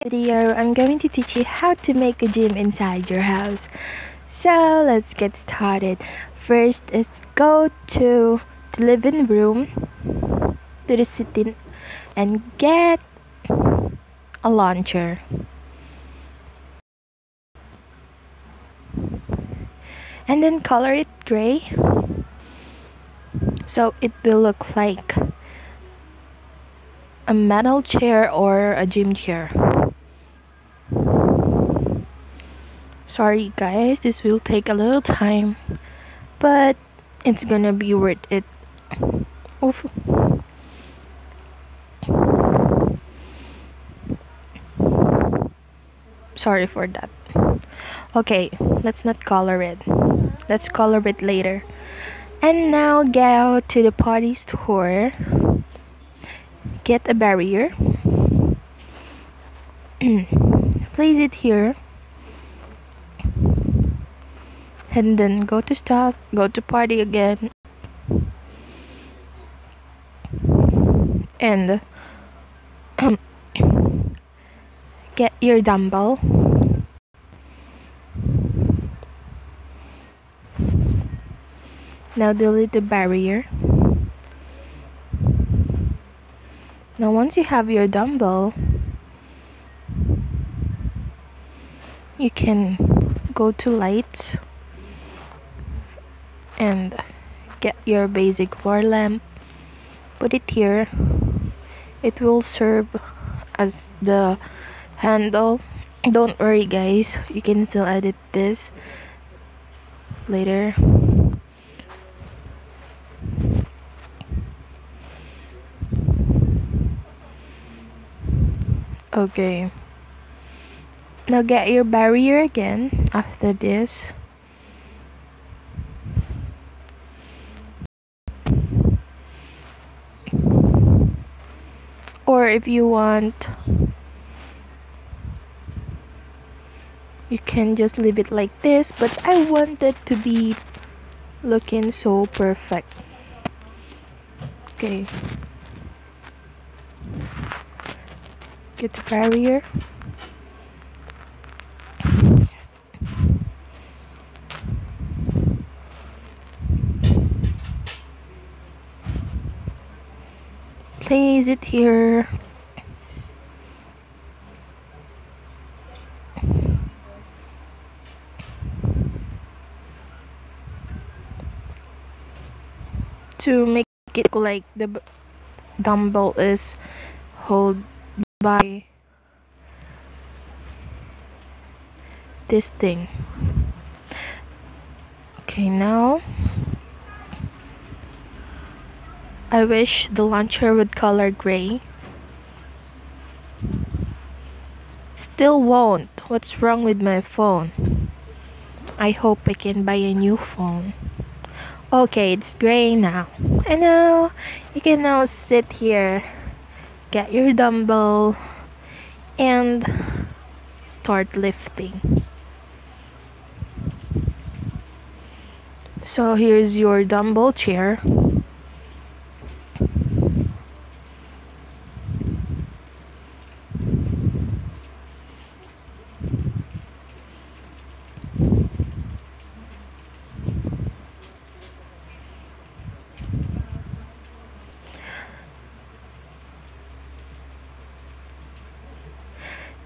video, I'm going to teach you how to make a gym inside your house. So let's get started. First is go to the living room, to the sitting, and get a launcher. And then color it gray so it will look like a metal chair or a gym chair. Sorry guys, this will take a little time, but it's gonna be worth it. Oof. Sorry for that. Okay, let's not color it. Let's color it later. And now go to the potty store. Get a barrier. Place it here. And then go to stop, go to party again. And get your dumbbell. Now delete the barrier. Now once you have your dumbbell, you can go to lights and get your basic floor lamp. Put it here. It will serve as the handle. Don't worry guys, you can still edit this later. Okay, now get your barrier again after this. Or if you want, you can just leave it like this, but I want it to be looking so perfect. Okay, get the barrier. Place it here. To make it look like the dumbbell is held by this thing. Okay, now I wish the launcher would color gray. Still won't. What's wrong with my phone? I hope I can buy a new phone. Okay, it's gray now. And now you can now sit here, get your dumbbell, and start lifting. So here's your dumbbell chair.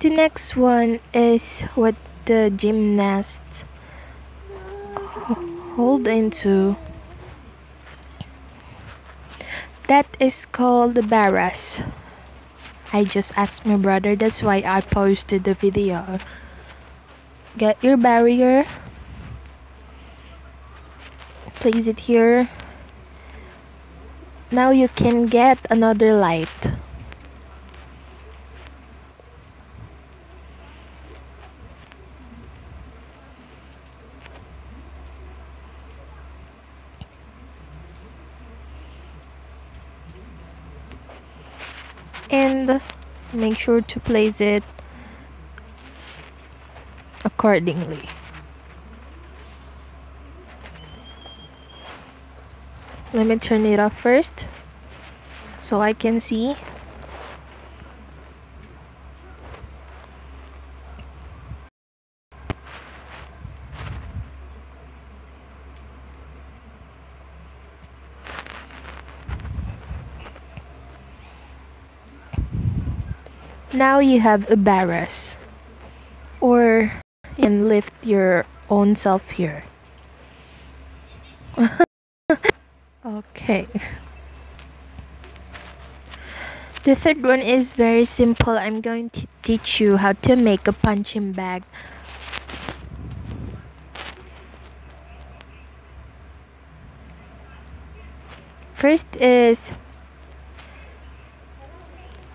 The next one is what the gymnasts hold into. That is called the barras. I just asked my brother, that's why I posted the video. Get your barrier. Place it here. Now you can get another light. And make sure to place it accordingly. Let me turn it off first so I can see. Now you have embarrass. Or you can lift your own self here. Okay. The third one is very simple. I'm going to teach you how to make a punching bag. First is,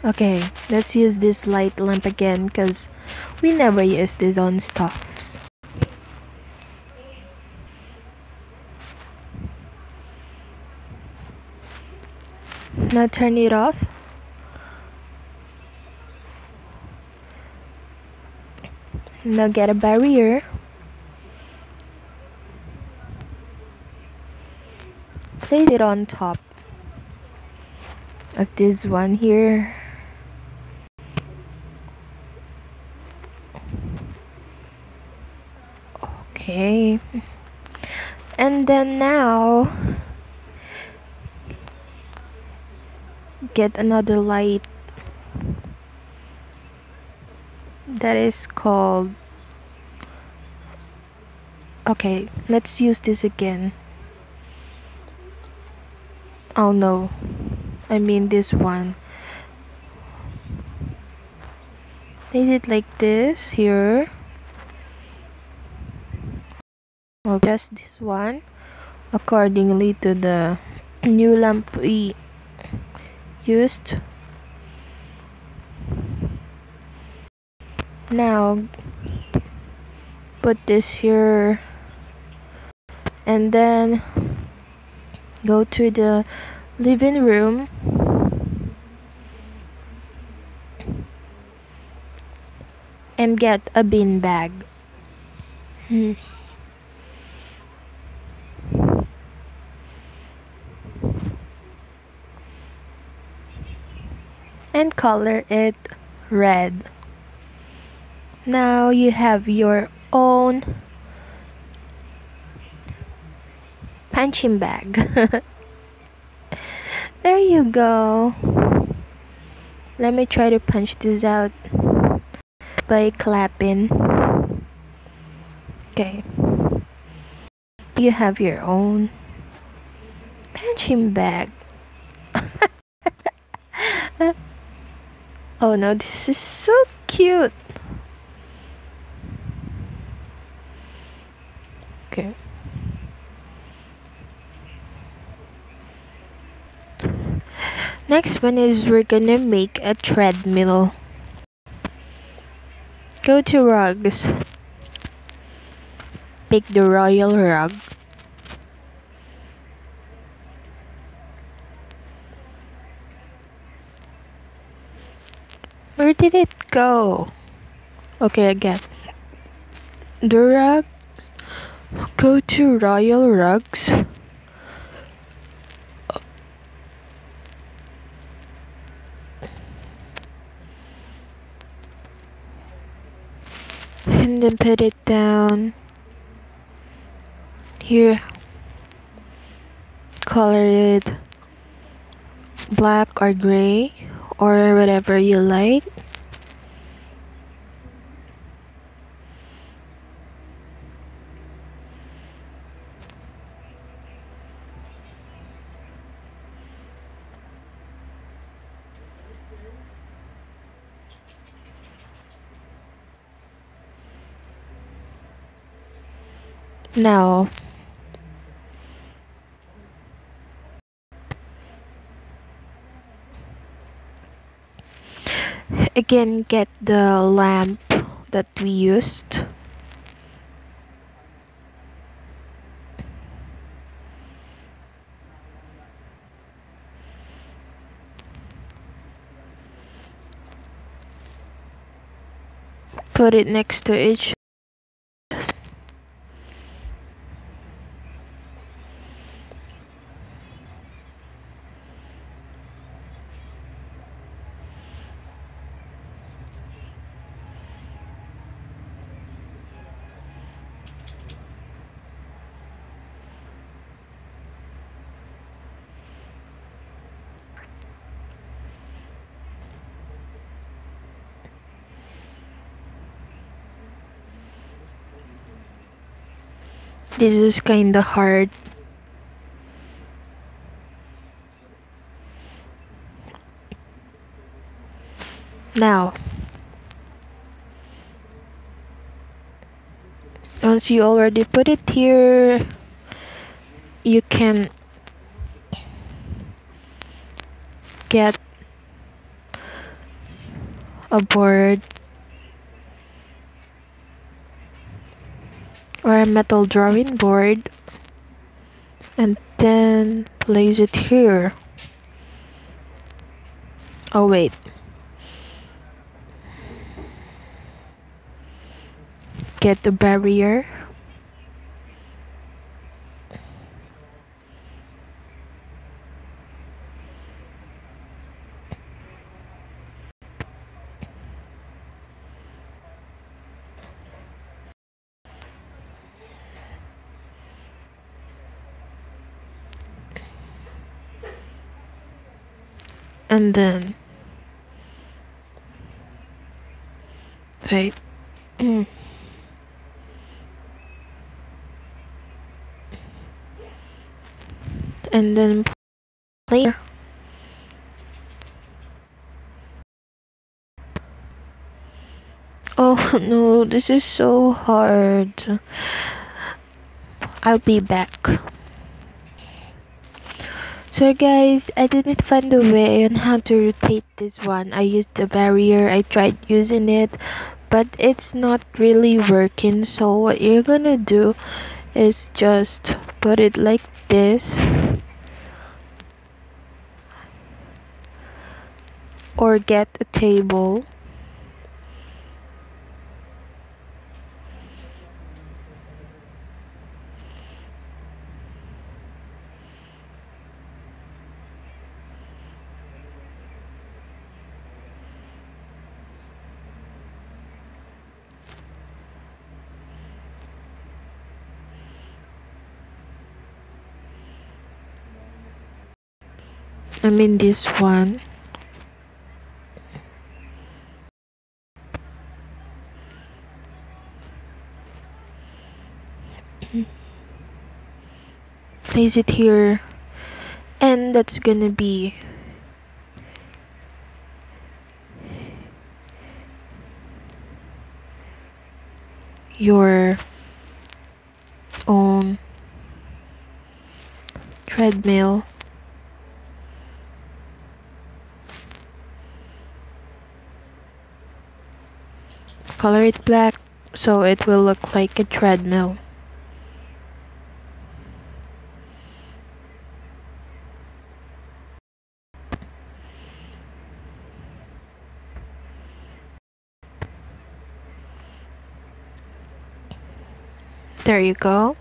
okay, let's use this light lamp again because we never use this on stuffs. Now turn it off. Now get a barrier. Place it on top of this one here. Okay. And then now get another light that is called, okay, let's use this again. Oh no, I mean this one. Is it like this here? Or just this one accordingly to the new lamp we used. Now put this here and then go to the living room and get a bean bag. And color it red. Now you have your own punching bag. There you go. Let me try to punch this out by clapping. Okay. You have your own punching bag. Oh no, this is so cute. Okay. Next one is we're gonna make a treadmill. Go to rugs. Pick the royal rug. Where did it go? Okay, again. The rugs. Go to royal rugs. And then put it down here. Color it black or gray or whatever you like. Now again, get the lamp that we used. Put it next to each. This is kinda hard. Now, once you already put it here, you can get a board or a metal drawing board and then place it here. Oh wait, get the barrier. And then wait. And then play. Oh no, this is so hard. I'll be back. So guys, I didn't find a way on how to rotate this one. I used the barrier, I tried using it, but it's not really working. So what you're gonna do is just put it like this, or get a table. I mean this one. Place it here, and that's gonna be your own treadmill. Color it black so it will look like a treadmill. There you go.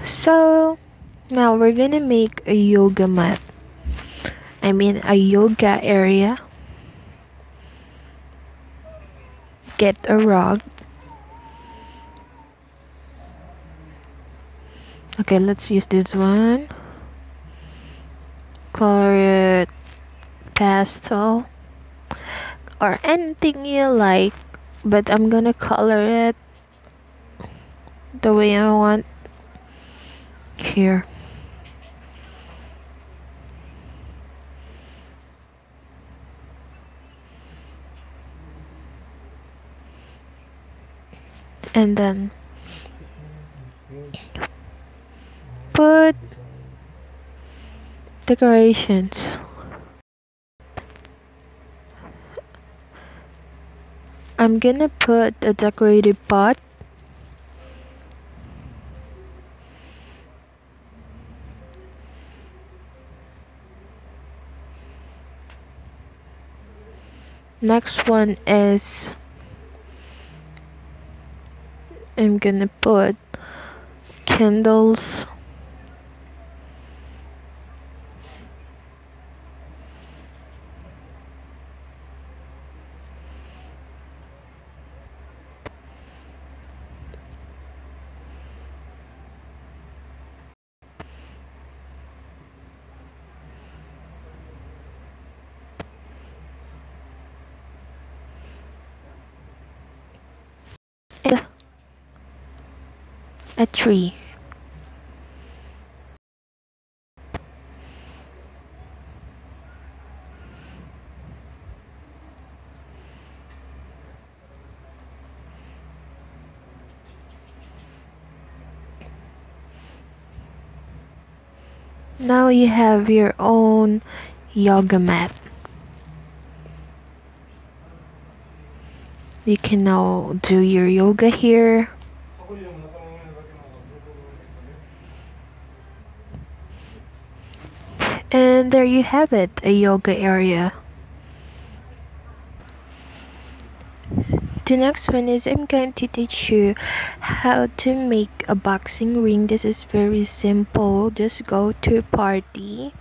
So now we're gonna make a yoga mat. I mean a yoga area. Get a rug. Okay, let's use this one. Color it pastel or anything you like, but I'm gonna color it the way I want here. And then put decorations. I'm gonna put a decorative pot. Next one is I'm gonna put candles. a tree. Now you have your own yoga mat. You can now do your yoga here. And there you have it, a yoga area. The next one is I'm going to teach you how to make a boxing ring. This is very simple. Just go to a party.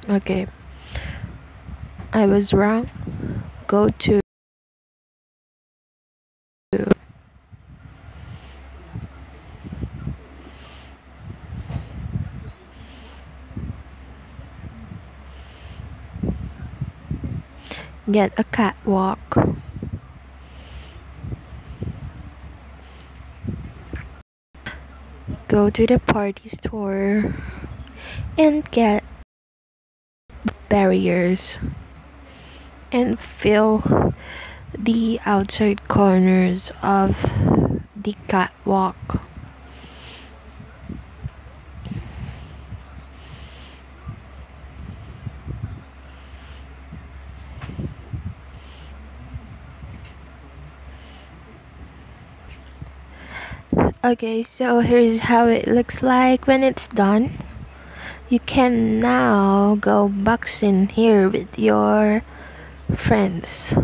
Okay, I was wrong. Go to get a catwalk. Go to the party store and get barriers and fill the outside corners of the catwalk. Okay, so here's how it looks like when it's done. You can now go boxing here with your friends.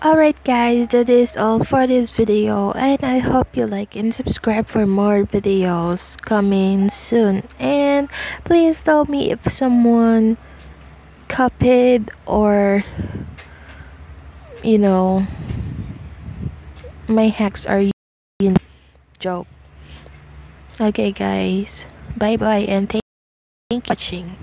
Alright guys, that is all for this video, and I hope you like and subscribe for more videos coming soon. And please tell me if someone copied or my hacks are joke. Okay guys, bye bye and thank you for watching.